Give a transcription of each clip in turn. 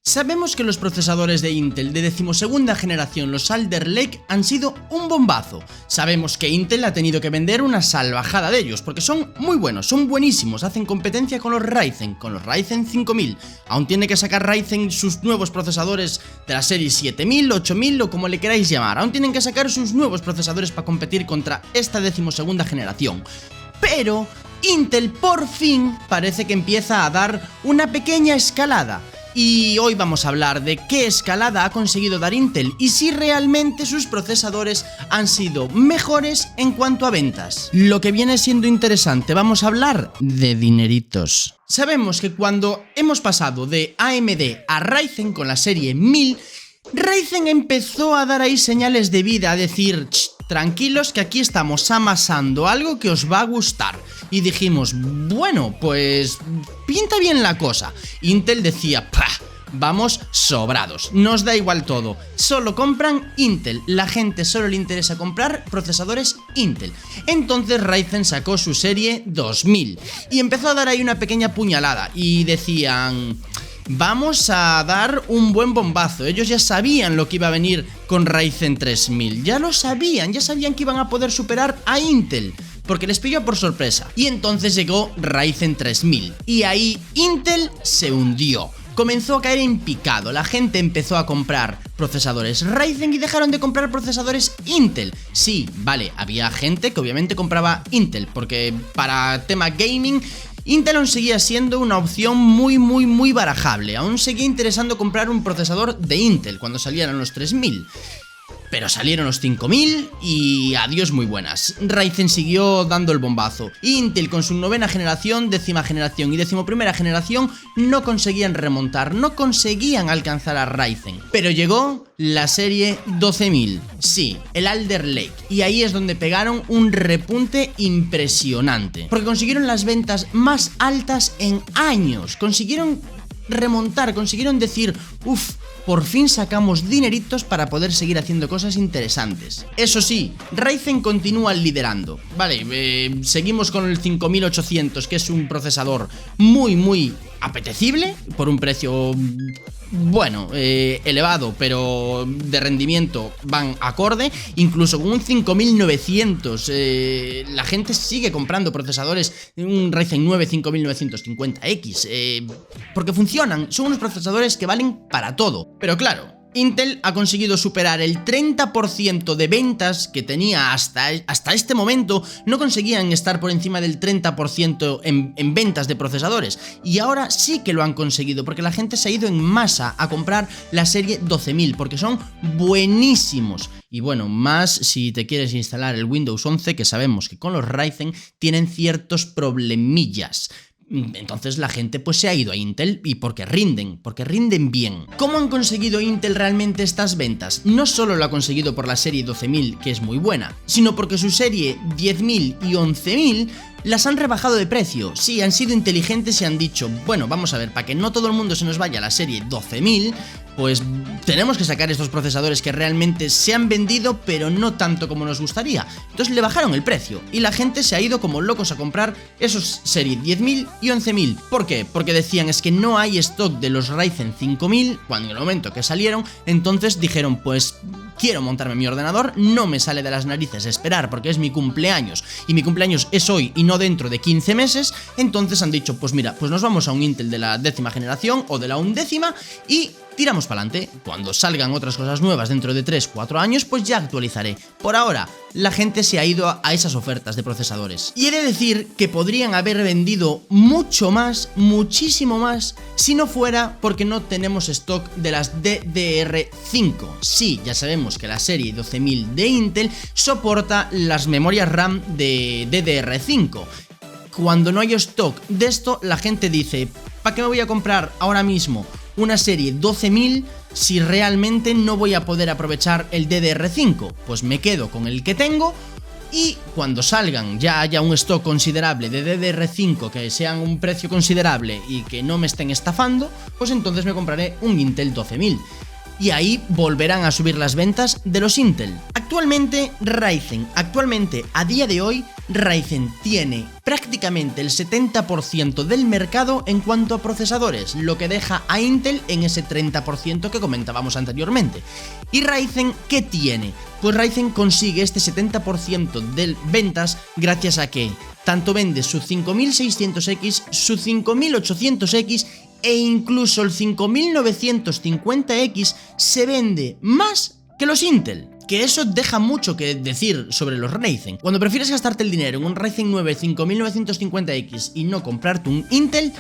Sabemos que los procesadores de Intel de 12ª generación, los Alder Lake, han sido un bombazo. Sabemos que Intel ha tenido que vender una salvajada de ellos, porque son muy buenos, son buenísimos, hacen competencia con los Ryzen 5000. Aún tiene que sacar Ryzen sus nuevos procesadores de la serie 7000, 8000 o como le queráis llamar. Aún tienen que sacar sus nuevos procesadores para competir contra esta 12ª generación. Pero Intel por fin parece que empieza a dar una pequeña escalada. Y hoy vamos a hablar de qué escalada ha conseguido dar Intel y si realmente sus procesadores han sido mejores en cuanto a ventas. Lo que viene siendo interesante, vamos a hablar de dineritos. Sabemos que cuando hemos pasado de AMD a Ryzen con la serie 1000, Ryzen empezó a dar ahí señales de vida, a decir, tranquilos que aquí estamos amasando algo que os va a gustar. Y dijimos, bueno, pues pinta bien la cosa. Intel decía, ¡pah! Vamos sobrados, nos da igual todo, solo compran Intel, la gente solo le interesa comprar procesadores Intel. Entonces Ryzen sacó su serie 2000 y empezó a dar ahí una pequeña puñalada y decían, vamos a dar un buen bombazo. Ellos ya sabían lo que iba a venir con Ryzen 3000, ya lo sabían, que iban a poder superar a Intel, porque les pilló por sorpresa. Y entonces llegó Ryzen 3000 y ahí Intel se hundió. Comenzó a caer en picado, la gente empezó a comprar procesadores Ryzen y dejaron de comprar procesadores Intel. Sí, vale, había gente que obviamente compraba Intel, porque para tema gaming Intel aún seguía siendo una opción muy barajable. Aún seguía interesando comprar un procesador de Intel cuando salieran los 3000. Pero salieron los 5000 y adiós muy buenas. Ryzen siguió dando el bombazo. Intel con su 9ª generación, 10ª generación y 11ª generación no conseguían remontar, no conseguían alcanzar a Ryzen. Pero llegó la serie 12000, sí, el Alder Lake. Y ahí es donde pegaron un repunte impresionante. Porque consiguieron las ventas más altas en años. Consiguieron remontar, consiguieron decir, uff, por fin sacamos dineritos para poder seguir haciendo cosas interesantes. Eso sí, Ryzen continúa liderando. Vale, seguimos con el 5800, que es un procesador muy apetecible, por un precio, bueno, elevado, pero de rendimiento van acorde. Incluso con un 5900 la gente sigue comprando procesadores, un Ryzen 9 5950X, porque funcionan, son unos procesadores que valen para todo. Pero claro, Intel ha conseguido superar el 30% de ventas que tenía hasta este momento. No conseguían estar por encima del 30% en ventas de procesadores. Y ahora sí que lo han conseguido, porque la gente se ha ido en masa a comprar la serie 12000, porque son buenísimos. Y bueno, más si te quieres instalar el Windows 11, que sabemos que con los Ryzen tienen ciertos problemillas. Entonces la gente pues se ha ido a Intel, y porque rinden bien. ¿Cómo han conseguido Intel realmente estas ventas? No solo lo ha conseguido por la serie 12000, que es muy buena, sino porque su serie 10000 y 11000 las han rebajado de precio. Sí, han sido inteligentes y han dicho, bueno, vamos a ver, para que no todo el mundo se nos vaya a la serie 12000, pues tenemos que sacar estos procesadores que realmente se han vendido, pero no tanto como nos gustaría. Entonces le bajaron el precio y la gente se ha ido como locos a comprar esos serie 10000 y 11000. ¿Por qué? Porque decían, es que no hay stock de los Ryzen 5000 cuando en el momento que salieron. Entonces dijeron, pues quiero montarme mi ordenador, no me sale de las narices esperar porque es mi cumpleaños y mi cumpleaños es hoy y no dentro de 15 meses. Entonces han dicho, pues mira, pues nos vamos a un Intel de la 10ª generación o de la 11ª y tiramos para adelante. Cuando salgan otras cosas nuevas dentro de 3-4 años, pues ya actualizaré. Por ahora, la gente se ha ido a esas ofertas de procesadores. Y he de decir que podrían haber vendido mucho más, muchísimo más, si no fuera porque no tenemos stock de las DDR5. Sí, ya sabemos que la serie 12000 de Intel soporta las memorias RAM de DDR5. Cuando no hay stock de esto, la gente dice, ¿para qué me voy a comprar ahora mismo una serie 12000 si realmente no voy a poder aprovechar el DDR5? Pues me quedo con el que tengo y cuando salgan ya haya un stock considerable de DDR5 que sean un precio considerable y que no me estén estafando, pues entonces me compraré un Intel 12000. y ahí volverán a subir las ventas de los Intel. Actualmente a día de hoy, Ryzen tiene prácticamente el 70% del mercado en cuanto a procesadores, lo que deja a Intel en ese 30% que comentábamos anteriormente. ¿Y Ryzen qué tiene? Pues Ryzen consigue este 70% de ventas gracias a que tanto vende su 5600X, su 5800X e incluso el 5950X se vende más que los Intel. Que eso deja mucho que decir sobre los Ryzen. Cuando prefieres gastarte el dinero en un Ryzen 9 5950X y no comprarte un Intel,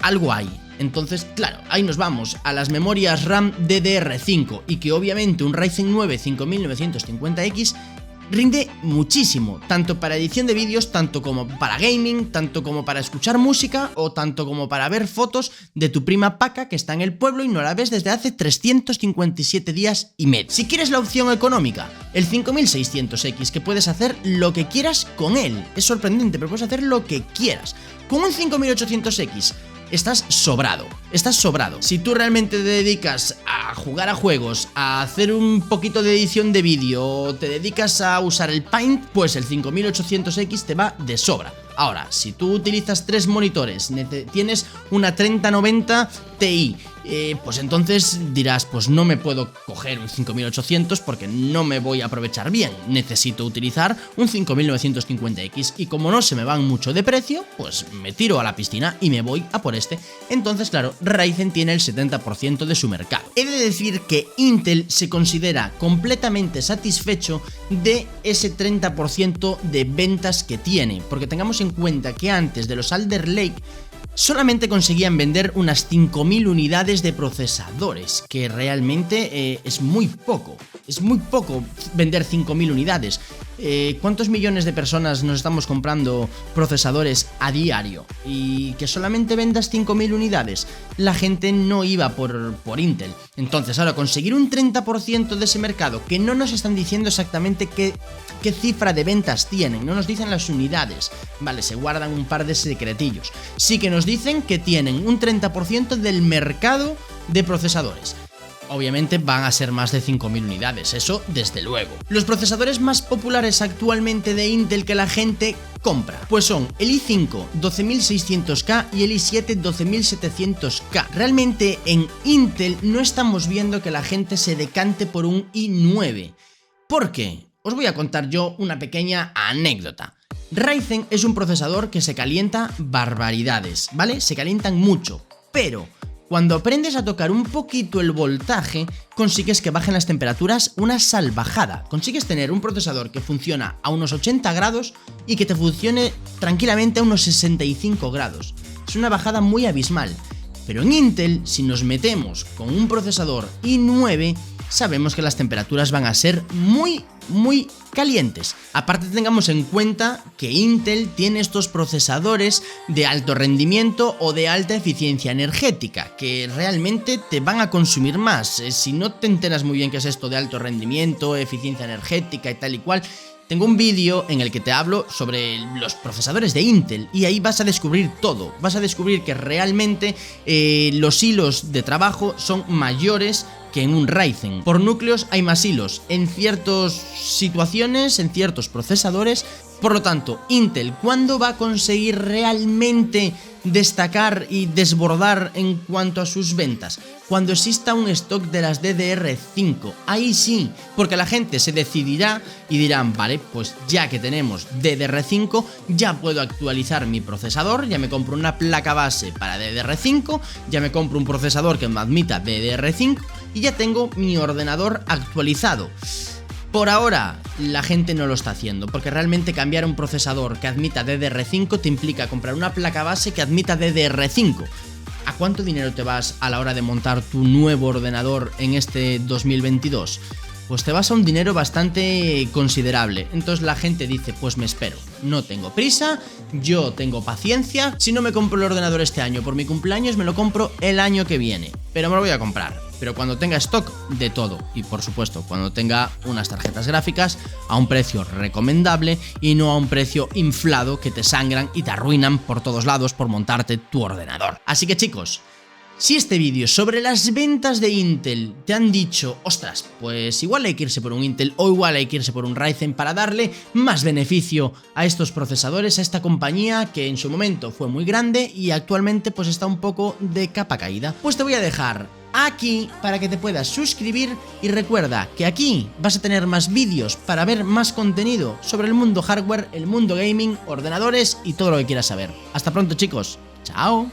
algo hay. Entonces, claro, ahí nos vamos a las memorias RAM DDR5 y que obviamente un Ryzen 9 5950X rinde muchísimo, tanto para edición de vídeos, tanto como para gaming, tanto como para escuchar música o tanto como para ver fotos de tu prima Paca que está en el pueblo y no la ves desde hace 357 días y medio. Si quieres la opción económica, el 5600X, que puedes hacer lo que quieras con él, es sorprendente, pero puedes hacer lo que quieras. Con un 5800X estás sobrado. Si tú realmente te dedicas a jugar a juegos, a hacer un poquito de edición de vídeo, o te dedicas a usar el Paint, pues el 5800X te va de sobra. Ahora, si tú utilizas 3 monitores, tienes una 3090 Ti, pues entonces dirás, pues no me puedo coger un 5800 porque no me voy a aprovechar bien, necesito utilizar un 5950X y como no se me van mucho de precio, pues me tiro a la piscina y me voy a por este. Entonces, claro, Ryzen tiene el 70% de su mercado. He de decir que Intel se considera completamente satisfecho de ese 30% de ventas que tiene, porque tengamos en cuenta que antes de los Alder Lake solamente conseguían vender unas 5.000 unidades de procesadores, que realmente es muy poco vender 5.000 unidades. ¿Cuántos millones de personas nos estamos comprando procesadores a diario? Y que solamente vendas 5.000 unidades, la gente no iba por Intel. Entonces ahora conseguir un 30% de ese mercado, que no nos están diciendo exactamente qué cifra de ventas tienen, no nos dicen las unidades, vale, se guardan un par de secretillos, sí que nos dicen que tienen un 30% del mercado de procesadores. Obviamente van a ser más de 5.000 unidades, eso desde luego. Los procesadores más populares actualmente de Intel que la gente compra, pues son el i5 12600K y el i7 12700K. Realmente en Intel no estamos viendo que la gente se decante por un i9. ¿Por qué? Os voy a contar yo una pequeña anécdota. Ryzen es un procesador que se calienta barbaridades, ¿vale? Se calientan mucho, pero cuando aprendes a tocar un poquito el voltaje, consigues que bajen las temperaturas una salvajada. Consigues tener un procesador que funciona a unos 80 grados y que te funcione tranquilamente a unos 65 grados. Es una bajada muy abismal. Pero en Intel, si nos metemos con un procesador i9, sabemos que las temperaturas van a ser muy calientes. Aparte, tengamos en cuenta que Intel tiene estos procesadores de alto rendimiento o de alta eficiencia energética, que realmente te van a consumir más. Si no te enteras muy bien qué es esto de alto rendimiento, eficiencia energética y tal y cual, tengo un vídeo en el que te hablo sobre los procesadores de Intel y ahí vas a descubrir todo. Vas a descubrir que realmente los hilos de trabajo son mayores que en un Ryzen. Por núcleos hay más hilos en ciertas situaciones, en ciertos procesadores. Por lo tanto, Intel, ¿cuándo va a conseguir realmente destacar y desbordar en cuanto a sus ventas? Cuando exista un stock de las DDR5, ahí sí, porque la gente se decidirá y dirán, vale, pues ya que tenemos DDR5, ya puedo actualizar mi procesador, ya me compro una placa base para DDR5, ya me compro un procesador que me admita DDR5 y ya tengo mi ordenador actualizado. Por ahora, la gente no lo está haciendo, porque realmente cambiar un procesador que admita DDR5 te implica comprar una placa base que admita DDR5. ¿A cuánto dinero te vas a la hora de montar tu nuevo ordenador en este 2022? Pues te vas a un dinero bastante considerable. Entonces la gente dice, pues me espero, no tengo prisa, yo tengo paciencia. Si no me compro el ordenador este año por mi cumpleaños, me lo compro el año que viene, pero me lo voy a comprar. Pero cuando tenga stock de todo y por supuesto cuando tenga unas tarjetas gráficas a un precio recomendable y no a un precio inflado que te sangran y te arruinan por todos lados por montarte tu ordenador. Así que chicos, Si este vídeo sobre las ventas de Intel te han dicho, ostras, pues igual hay que irse por un Intel o igual hay que irse por un Ryzen para darle más beneficio a estos procesadores, a esta compañía que en su momento fue muy grande y actualmente pues está un poco de capa caída, pues te voy a dejar aquí para que te puedas suscribir y recuerda que aquí vas a tener más vídeos para ver más contenido sobre el mundo hardware, el mundo gaming, ordenadores y todo lo que quieras saber. Hasta pronto, chicos. Chao.